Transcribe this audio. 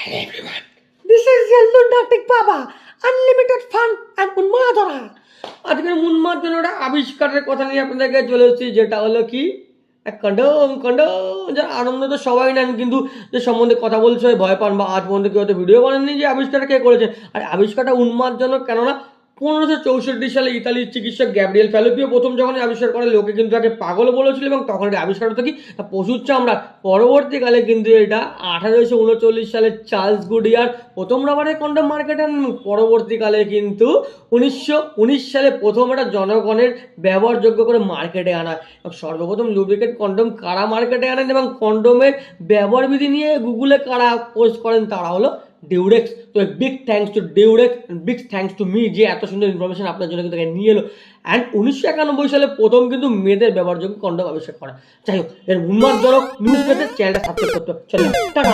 Hello everyone. This is your lunatic Baba. Unlimited fun and উন্মাদনা। আজকের উন্মাদনাটা আবিষ্কারের কথা নিয়ে আপনাদেরকে চলে এসেছি, যেটা হলো কি কন্ডম। যার আনন্দ তো সবাই নেন, কিন্তু যে সম্বন্ধে কথা বলছে ভয় পান বা আজ পর্যন্ত কেউ হয়তো ভিডিও বানাননি যে আবিষ্কারটা কে করেছে। আর আবিষ্কারটা উন্মাদজনক কেননা 1564 সালে ইতালির চিকিৎসক গ্যাব্রিয়েল ফ্যালোপিও প্রথম যখন আবিষ্কার করে, লোকে কিন্তু তাকে পাগল বলেছিল এবং তখন এটা আবিষ্কার হতো কি পশুর চামড়া। পরবর্তীকালে কিন্তু এটা 1839 সালে চার্লস গুডিয়ার প্রথম রাবারের কন্ডম মার্কেটে আনেন। পরবর্তীকালে কিন্তু 1919 সালে প্রথম এটা জনগণের ব্যবহারযোগ্য করে মার্কেটে আনা। সর্বপ্রথম লুব্রিকেট কন্ডম কারা মার্কেটে আনেন এবং কন্ডমের ব্যবহার বিধি নিয়ে গুগলে কারা পোস্ট করেন তারা হলো ডিউরেক্স। তো big thanks to Durex, big thanks to me যে এত সুন্দর ইনফরমেশন আপনার জন্য কিন্তু নিয়ে এলো। অ্যান্ড 1991 সালে প্রথম কিন্তু মেয়েদের ব্যবহারযোগ্য কন্ডম আবিষ্কার করা। যাই হোক, এর উন্মাদজনক নিউজ পেতে চ্যানেলটা সাবস্ক্রাইব করতে চলো টাটা।